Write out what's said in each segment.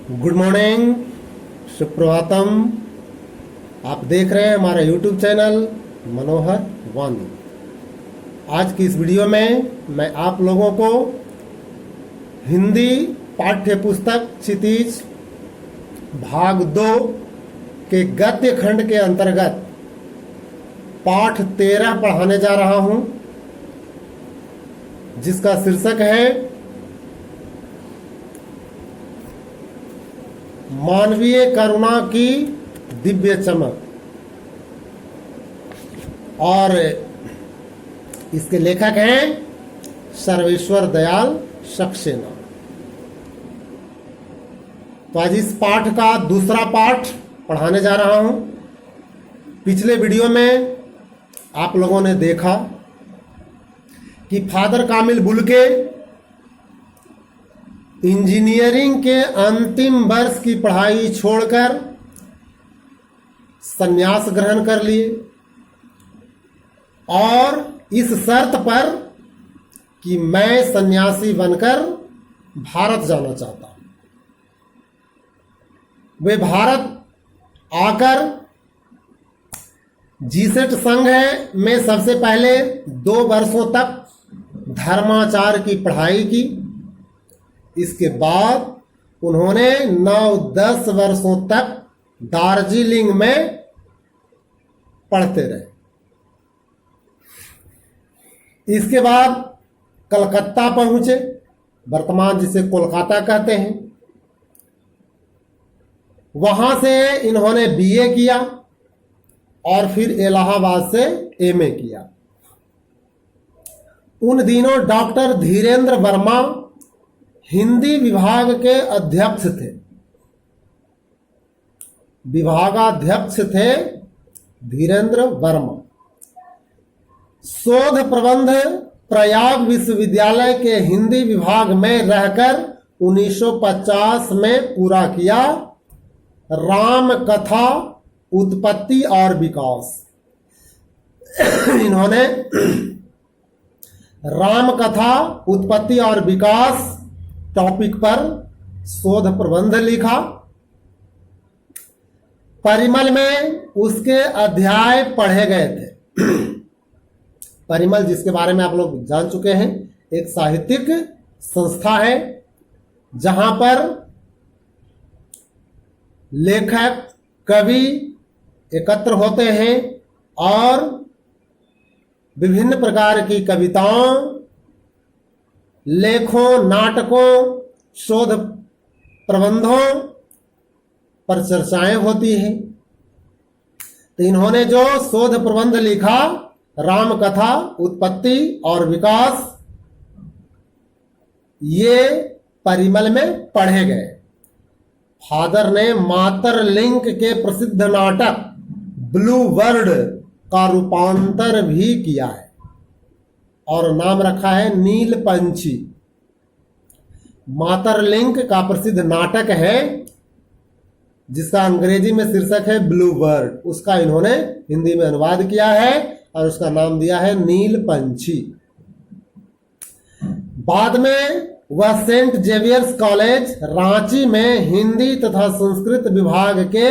Good morning, Suprabhatam. आप देख रहे हैं हमारा यूट्यूब चैनल मनोहर वन। आज की इस वीडियो में मैं आप लोगों को हिंदी पाठ्य पुस्तक क्षितिज भाग 2 के गद्य खंड के अंतर्गत पाठ 13 पढ़ाने जा रहा हूं, जिसका शीर्षक है मानवीय करुणा की दिव्य चमक। और इसके लेखक हैं सर्वेश्वर दयाल सक्सेना। तो आज इस पाठ का दूसरा पाठ पढ़ाने जा रहा हूं। पिछले वीडियो में आप लोगों ने देखा कि फादर कामिल बुल्के इंजीनियरिंग के अंतिम वर्ष की पढ़ाई छोड़कर संन्यास ग्रहण कर लिए और इस शर्त पर कि मैं सन्यासी बनकर भारत जाना चाहता हूं। वे भारत आकर जीसेट संघ में सबसे पहले 2 वर्षों तक धर्माचार की पढ़ाई की। इसके बाद उन्होंने 9-10 वर्षों तक दार्जिलिंग में पढ़ते रहे। इसके बाद कलकत्ता पहुंचे, वर्तमान जिसे कोलकाता कहते हैं। वहां से इन्होंने बीए किया और फिर इलाहाबाद से एमए किया। उन दिनों डॉक्टर धीरेन्द्र वर्मा हिंदी विभाग के अध्यक्ष थे, विभागाध्यक्ष थे धीरेन्द्र वर्मा। शोध प्रबंध प्रयाग विश्वविद्यालय के हिंदी विभाग में रहकर 1950 में पूरा किया। राम कथा उत्पत्ति और विकास, इन्होंने राम कथा उत्पत्ति और विकास टॉपिक पर शोध प्रबंध लिखा। परिमल में उसके अध्याय पढ़े गए थे। परिमल, जिसके बारे में आप लोग जान चुके हैं, एक साहित्यिक संस्था है जहां पर लेखक कवि एकत्र होते हैं और विभिन्न प्रकार की कविताओं, लेखों, नाटकों, शोध प्रबंधों पर चर्चाएं होती हैं। तो इन्होंने जो शोध प्रबंध लिखा, राम कथा उत्पत्ति और विकास, ये परिमल में पढ़े गए। फादर ने मातरलिंक के प्रसिद्ध नाटक ब्लू बर्ड का रूपांतर भी किया है और नाम रखा है नील पंछी। मातरलिंक का प्रसिद्ध नाटक है जिसका अंग्रेजी में शीर्षक है ब्लू बर्ड, उसका इन्होंने हिंदी में अनुवाद किया है और उसका नाम दिया है नील पंछी। बाद में वह सेंट जेवियर्स कॉलेज रांची में हिंदी तथा संस्कृत विभाग के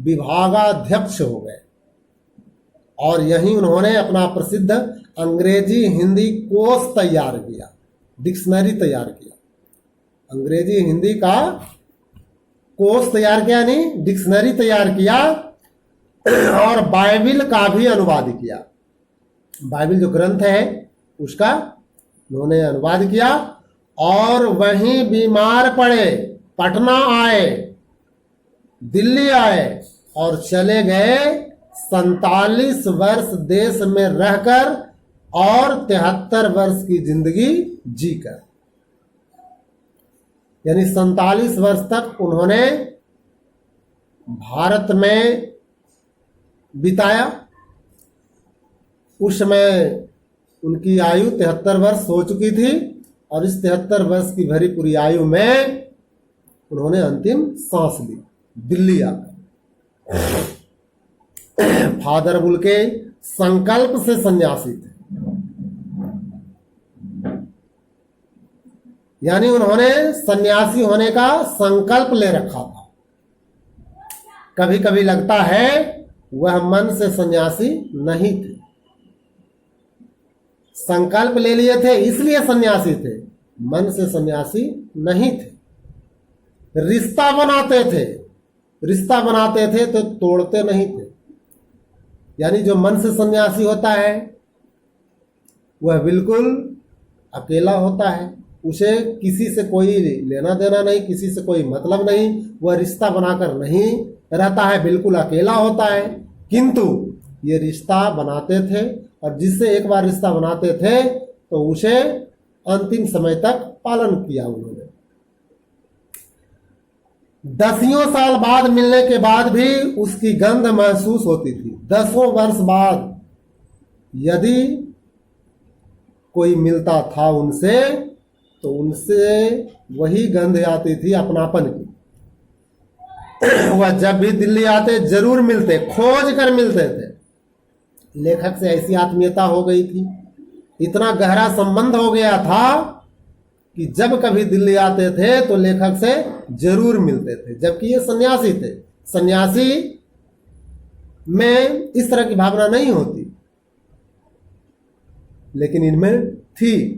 विभागाध्यक्ष हो गए और यहीं उन्होंने अपना प्रसिद्ध अंग्रेजी हिंदी कोश तैयार किया, डिक्शनरी तैयार किया। अंग्रेजी हिंदी का कोश तैयार किया, नहीं डिक्शनरी तैयार किया और बाइबिल का भी अनुवाद किया। बाइबिल जो ग्रंथ है उसका उन्होंने अनुवाद किया और वहीं बीमार पड़े, पटना आए, दिल्ली आए और चले गए। 47 वर्ष देश में रहकर और 73 वर्ष की जिंदगी जीकर, यानी 47 वर्ष तक उन्होंने भारत में बिताया। उस समय उनकी आयु 73 वर्ष हो चुकी थी और इस 73 वर्ष की भरी पूरी आयु में उन्होंने अंतिम सांस ली दिल्ली आकर। फादर बुल्के संकल्प से सन्यासी थे। यानी उन्होंने सन्यासी होने का संकल्प ले रखा था। कभी कभी लगता है वह मन से सन्यासी नहीं थे, संकल्प ले लिए थे इसलिए सन्यासी थे, मन से सन्यासी नहीं थे। रिश्ता बनाते थे, रिश्ता बनाते थे तो तोड़ते नहीं थे। यानी जो मन से सन्यासी होता है वह बिल्कुल अकेला होता है, उसे किसी से कोई लेना देना नहीं, किसी से कोई मतलब नहीं, वह रिश्ता बनाकर नहीं रहता है, बिल्कुल अकेला होता है। किंतु ये रिश्ता बनाते थे और जिससे एक बार रिश्ता बनाते थे तो उसे अंतिम समय तक पालन किया उन्होंने। 10 साल बाद मिलने के बाद भी उसकी गंध महसूस होती थी। 10 वर्ष बाद यदि कोई मिलता था उनसे तो उनसे वही गंध आती थी अपनापन की। वह जब भी दिल्ली आते जरूर मिलते, खोज कर मिलते थे। लेखक से ऐसी आत्मीयता हो गई थी, इतना गहरा संबंध हो गया था कि जब कभी दिल्ली आते थे तो लेखक से जरूर मिलते थे। जबकि ये सन्यासी थे, सन्यासी में इस तरह की भावना नहीं होती, लेकिन इनमें थी।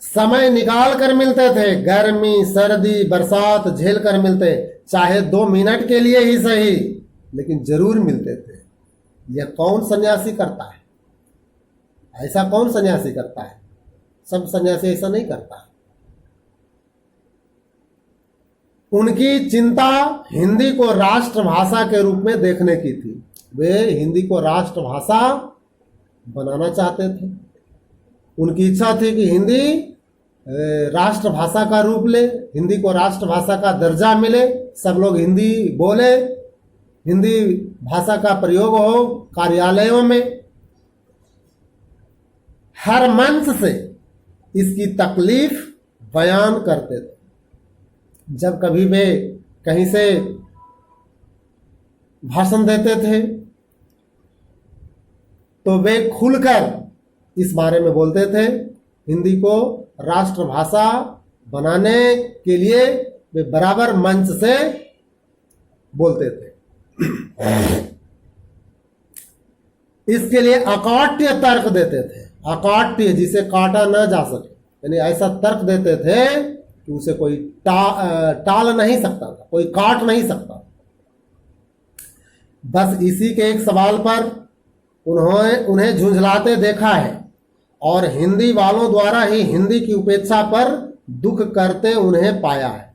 समय निकाल कर मिलते थे, गर्मी सर्दी बरसात झेल कर मिलते, चाहे 2 मिनट के लिए ही सही, लेकिन जरूर मिलते थे। यह कौन सन्यासी करता है? ऐसा कौन सन्यासी करता है? सब सन्यासी ऐसा नहीं करता। उनकी चिंता हिंदी को राष्ट्रभाषा के रूप में देखने की थी। वे हिंदी को राष्ट्रभाषा बनाना चाहते थे। उनकी इच्छा थी कि हिंदी राष्ट्रभाषा का रूप ले, हिंदी को राष्ट्रभाषा का दर्जा मिले, सब लोग हिंदी बोले, हिंदी भाषा का प्रयोग हो कार्यालयों में। हर मंच से इसकी तकलीफ बयान करते थे। जब कभी वे कहीं से भाषण देते थे तो वे खुलकर इस बारे में बोलते थे। हिंदी को राष्ट्रभाषा बनाने के लिए वे बराबर मंच से बोलते थे। इसके लिए अकाट्य तर्क देते थे। अकाट्य जिसे काटा न जा सके, यानी ऐसा तर्क देते थे कि उसे कोई टाल नहीं सकता था, कोई काट नहीं सकता। बस इसी के एक सवाल पर उन्हें झुंझलाते देखा है और हिंदी वालों द्वारा ही हिंदी की उपेक्षा पर दुख करते उन्हें पाया है।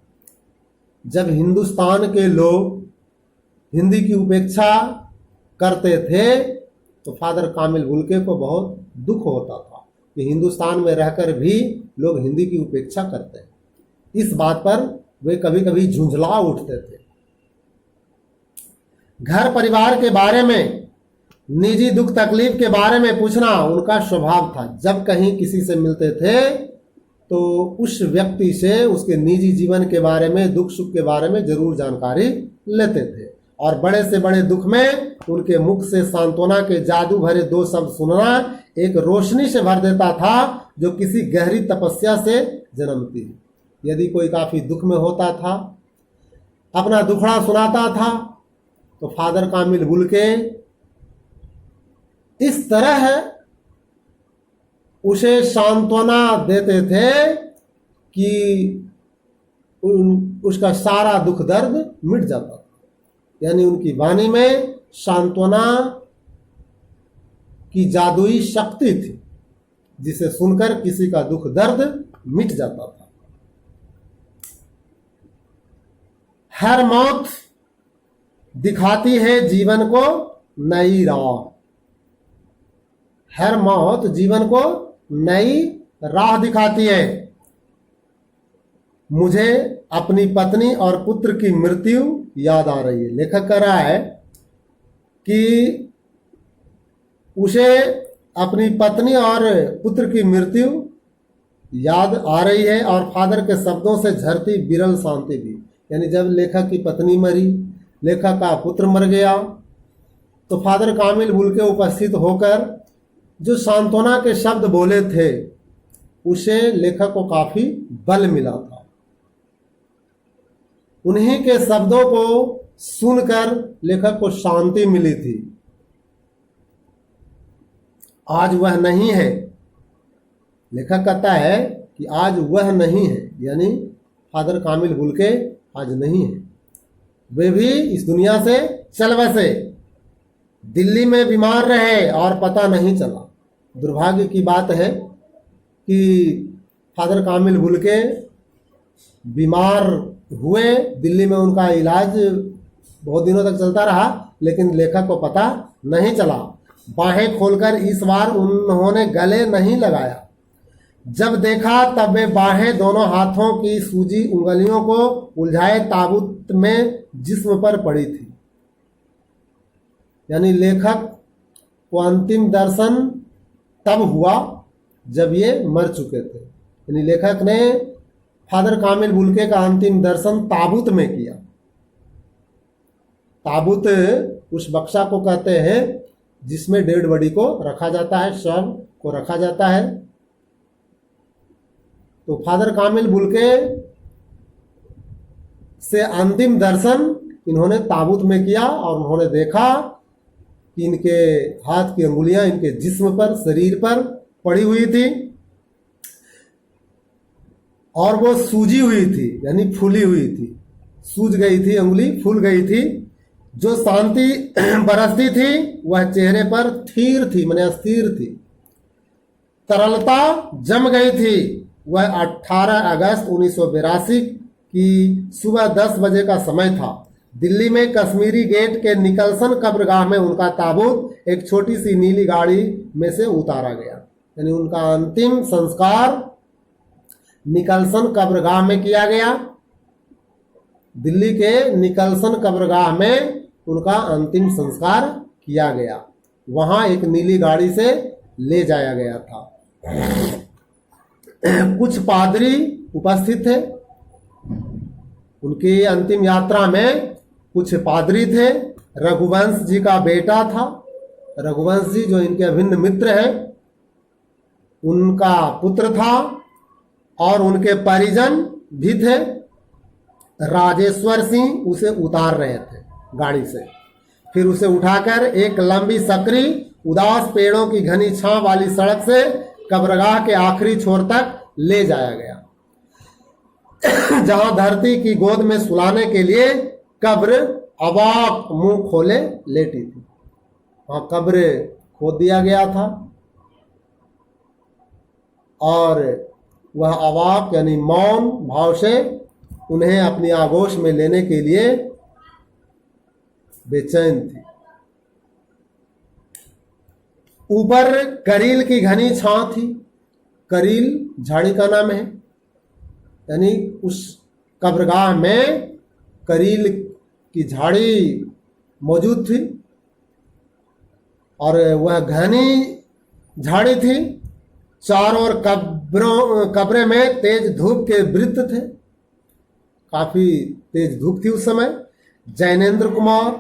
जब हिंदुस्तान के लोग हिंदी की उपेक्षा करते थे तो फादर कामिल हुल्के को बहुत दुख होता था कि हिंदुस्तान में रहकर भी लोग हिंदी की उपेक्षा करते हैं। इस बात पर वे कभी कभी झुंझला उठते थे। घर परिवार के बारे में, निजी दुख तकलीफ के बारे में पूछना उनका स्वभाव था। जब कहीं किसी से मिलते थे तो उस व्यक्ति से उसके निजी जीवन के बारे में, दुख सुख के बारे में जरूर जानकारी लेते थे और बड़े से बड़े दुख में उनके मुख से सांत्वना के जादू भरे 2 शब्द सुनना एक रोशनी से भर देता था जो किसी गहरी तपस्या से जन्मती। यदि कोई काफी दुख में होता था, अपना दुखड़ा सुनाता था, तो फादर कामिल हुल्के इस तरह उसे सांत्वना देते थे कि उसका सारा दुख दर्द मिट जाता था। यानी उनकी वाणी में सांत्वना की जादुई शक्ति थी जिसे सुनकर किसी का दुख दर्द मिट जाता था। हर मौत दिखाती है जीवन को नई राह। हर मौत जीवन को नई राह दिखाती है। मुझे अपनी पत्नी और पुत्र की मृत्यु याद आ रही है। लेखक कह रहा है कि उसे अपनी पत्नी और पुत्र की मृत्यु याद आ रही है और फादर के शब्दों से झरती विरल शांति भी। यानी जब लेखक की पत्नी मरी, लेखक का पुत्र मर गया, तो फादर कामिल हुल्के उपस्थित होकर जो सांत्वना के शब्द बोले थे उसे लेखक को काफी बल मिला था। उन्हीं के शब्दों को सुनकर लेखक को शांति मिली थी। आज वह नहीं है, लेखक कहता है कि आज वह नहीं है, यानी फादर कामिल हुल्के आज नहीं है। वे भी इस दुनिया से चल बसे, दिल्ली में बीमार रहे और पता नहीं चला। दुर्भाग्य की बात है कि फादर कामिल हुल्के बीमार हुए, दिल्ली में उनका इलाज बहुत दिनों तक चलता रहा, लेकिन लेखक को पता नहीं चला। बाहें खोलकर इस बार उन्होंने गले नहीं लगाया। जब देखा तब वे बाहें दोनों हाथों की सूजी उंगलियों को उलझाए ताबूत में जिस्म पर पड़ी थी। यानी लेखक को अंतिम दर्शन तब हुआ जब ये मर चुके थे। यानी लेखक ने फादर कामिल हुल्के का अंतिम दर्शन ताबूत में किया। ताबूत उस बक्सा को कहते हैं जिसमें डेड बॉडी को रखा जाता है, शव को रखा जाता है। तो फादर कामिल हुल्के से अंतिम दर्शन इन्होंने ताबूत में किया और उन्होंने देखा कि इनके हाथ की अंगुलियां इनके जिस्म पर, शरीर पर पड़ी हुई थी और वो सूजी हुई थी, यानी फूली हुई थी, सूज गई थी, अंगुली फूल गई थी। जो शांति बरसती थी वह चेहरे पर थीर थी, माने अस्थिर थी। तरलता जम गई थी। वह 18 अगस्त 1982 की सुबह 10 बजे का समय था। दिल्ली में कश्मीरी गेट के निकलसन कब्रगाह में उनका ताबूत एक छोटी सी नीली गाड़ी में से उतारा गया। यानी उनका अंतिम संस्कार निकलसन कब्रगाह में किया गया। दिल्ली के निकलसन कब्रगाह में उनका अंतिम संस्कार किया गया। वहां एक नीली गाड़ी से ले जाया गया था। कुछ पादरी उपस्थित थे। उनकी अंतिम यात्रा में कुछ पादरी थे। रघुवंश जी का बेटा था। रघुवंश जी जो इनके अभिन्न मित्र हैं, उनका पुत्र था और उनके परिजन भी थे। राजेश्वर सिंह उसे उतार रहे थे गाड़ी से। फिर उसे उठाकर एक लंबी सकरी उदास पेड़ों की घनी छांव वाली सड़क से कब्रगाह के आखिरी छोर तक ले जाया गया, जहां धरती की गोद में सुलाने के लिए कब्र अवाक मुंह खोले लेटी थी। वहां कब्र खोद दिया गया था और वह अवाक यानी मौन भाव से उन्हें अपनी आगोश में लेने के लिए बेचैन थी। ऊपर करील की घनी छांव थी। करील झाड़ी का नाम है, यानी उस कब्रगाह में करील की झाड़ी मौजूद थी और वह घनी झाड़ी थी। चारों ओर कब्रे में तेज धूप के वृत्त थे। काफी तेज धूप थी उस समय। जैनेन्द्र कुमार,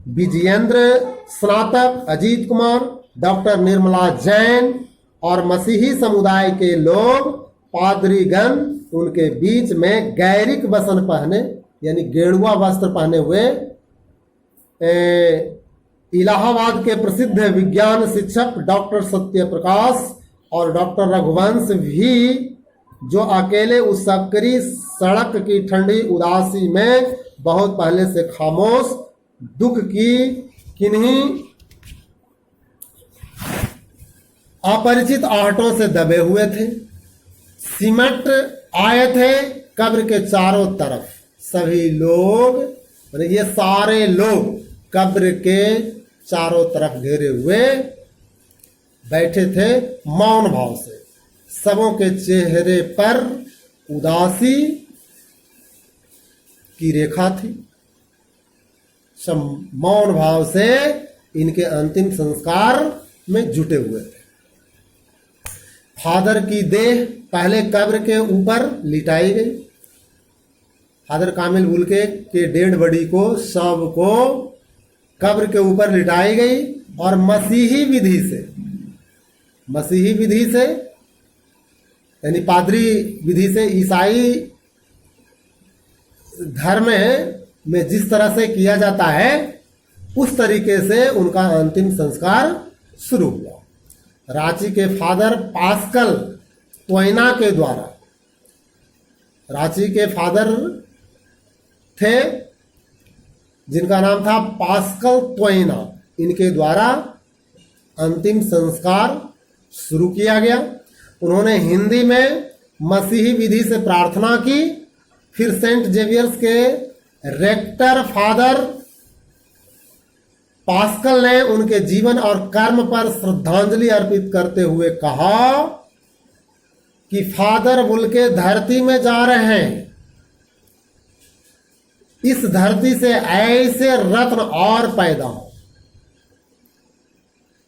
विजयेंद्र स्नातक, अजीत कुमार, डॉक्टर निर्मला जैन और मसीही समुदाय के लोग पादरीगण उनके बीच में गैरिक वसन पहने, यानी गेरुआ वस्त्र पहने हुए इलाहाबाद के प्रसिद्ध विज्ञान शिक्षक डॉक्टर सत्य प्रकाश और डॉक्टर रघुवंश भी, जो अकेले उस सकरी सड़क की ठंडी उदासी में बहुत पहले से खामोश दुख की किन्हीं अपरिचित आहटों से दबे हुए थे। सिमट आए थे कब्र के चारों तरफ। सभी लोग, ये सारे लोग कब्र के चारों तरफ घेरे हुए बैठे थे मौन भाव से। सबों के चेहरे पर उदासी की रेखा थी। सब मौन भाव से इनके अंतिम संस्कार में जुटे हुए थे। फादर की देह पहले कब्र के ऊपर लिटाई गई। फादर कामिल हुल्के के डेड बॉडी को, शव को कब्र के ऊपर लिटाई गई और मसीही विधि से यानी पादरी विधि से ईसाई धर्म में जिस तरह से किया जाता है उस तरीके से उनका अंतिम संस्कार शुरू हुआ। रांची के फादर पास्कल त्वैना के द्वारा, रांची के फादर थे जिनका नाम था पास्कल त्वैना, इनके द्वारा अंतिम संस्कार शुरू किया गया। उन्होंने हिंदी में मसीही विधि से प्रार्थना की। फिर सेंट जेवियर्स के रेक्टर फादर पास्कल ने उनके जीवन और कर्म पर श्रद्धांजलि अर्पित करते हुए कहा कि फादर बुल्के धरती में जा रहे हैं, इस धरती से ऐसे रत्न और पैदा हो।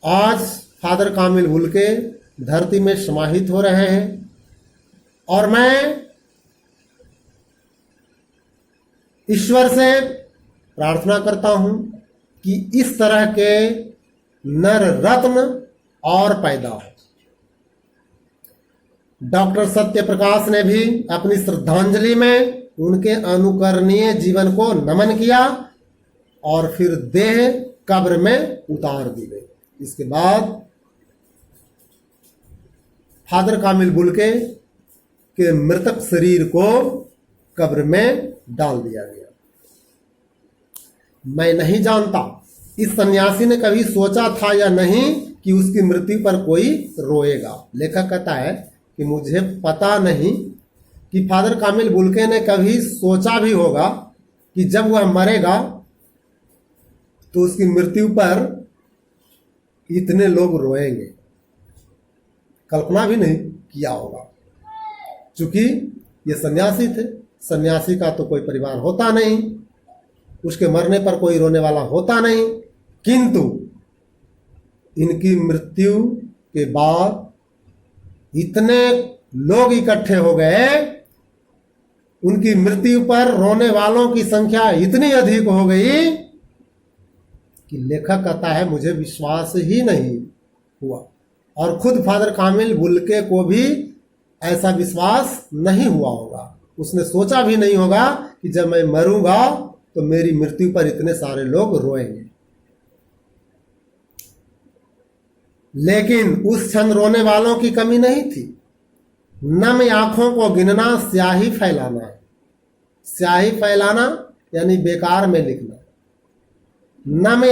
आज फादर कामिल बुल्के धरती में समाहित हो रहे हैं और मैं ईश्वर से प्रार्थना करता हूं कि इस तरह के नर रत्न और पैदा हो। डॉक्टर सत्य प्रकाश ने भी अपनी श्रद्धांजलि में उनके अनुकरणीय जीवन को नमन किया और फिर देह कब्र में उतार दी गई। इसके बाद फादर कामिल बुल्के के मृतक शरीर को कब्र में डाल दिया गया। मैं नहीं जानता इस सन्यासी ने कभी सोचा था या नहीं कि उसकी मृत्यु पर कोई रोएगा। लेखक कहता है कि मुझे पता नहीं कि फादर कामिल बुल्के ने कभी सोचा भी होगा कि जब वह मरेगा तो उसकी मृत्यु पर इतने लोग रोएंगे। कल्पना भी नहीं किया होगा, क्योंकि ये सन्यासी थे। सन्यासी का तो कोई परिवार होता नहीं, उसके मरने पर कोई रोने वाला होता नहीं। किंतु इनकी मृत्यु के बाद इतने लोग इकट्ठे हो गए, उनकी मृत्यु पर रोने वालों की संख्या इतनी अधिक हो गई कि लेखक कहता है मुझे विश्वास ही नहीं हुआ। और खुद फादर कामिल बुल्के को भी ऐसा विश्वास नहीं हुआ होगा। उसने सोचा भी नहीं होगा कि जब मैं मरूंगा तो मेरी मृत्यु पर इतने सारे लोग रोएंगे। लेकिन उस क्षण रोने वालों की कमी नहीं थी। नम आंखों को गिनना स्याही फैलाना है। स्याही फैलाना यानी बेकार में लिखना। नम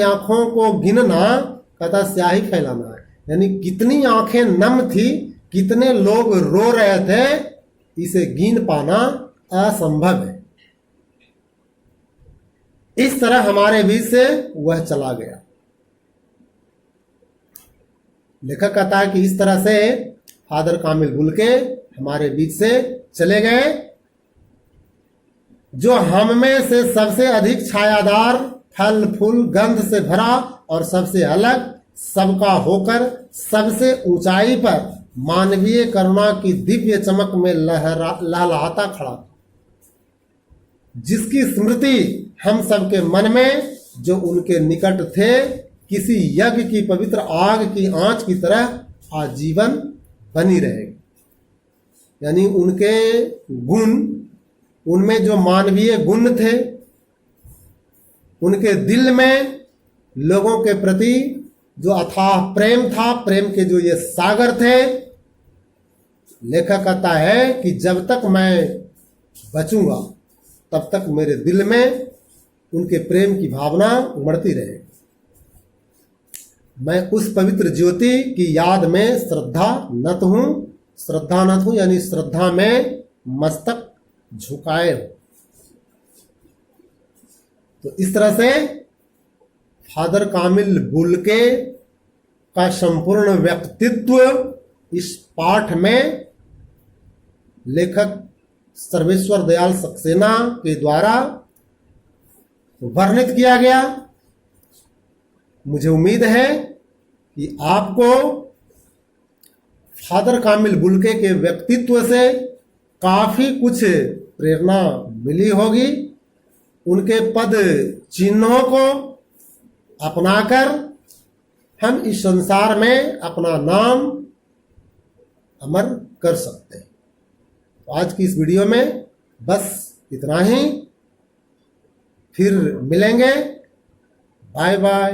आंखों को गिनना कहता स्याही फैलाना है, यानी कितनी आंखें नम थी, कितने लोग रो रहे थे, इसे गिन पाना असंभव है। इस तरह हमारे बीच से वह चला गया। लेखक कहता है कि इस तरह से फादर कामिल बुल्के हमारे बीच से चले गए, जो हम में से सबसे अधिक छायादार, फल फूल गंध से भरा और सबसे अलग, सबका होकर सबसे ऊंचाई पर मानवीय करुणा की दिव्य चमक में लहलहाता खड़ा, जिसकी स्मृति हम सबके मन में, जो उनके निकट थे, किसी यज्ञ की पवित्र आग की आंच की तरह आजीवन बनी रहेगी। यानी उनके गुण, उनमें जो मानवीय गुण थे, उनके दिल में लोगों के प्रति जो अथाह प्रेम था, प्रेम के जो ये सागर थे, लेखक कहता है कि जब तक मैं बचूंगा तब तक मेरे दिल में उनके प्रेम की भावना उमड़ती रहे। मैं उस पवित्र ज्योति की याद में श्रद्धानत हूं, यानी श्रद्धा में मस्तक झुकाए हो। तो इस तरह से फादर कामिल बुल्के का संपूर्ण व्यक्तित्व इस पाठ में लेखक सर्वेश्वर दयाल सक्सेना के द्वारा वर्णित किया गया। मुझे उम्मीद है कि आपको फादर कामिल बुल्के के व्यक्तित्व से काफी कुछ प्रेरणा मिली होगी। उनके पद चिन्हों को अपनाकर हम इस संसार में अपना नाम अमर कर सकते हैं। तो आज की इस वीडियो में बस इतना ही, फिर मिलेंगे। Bye bye.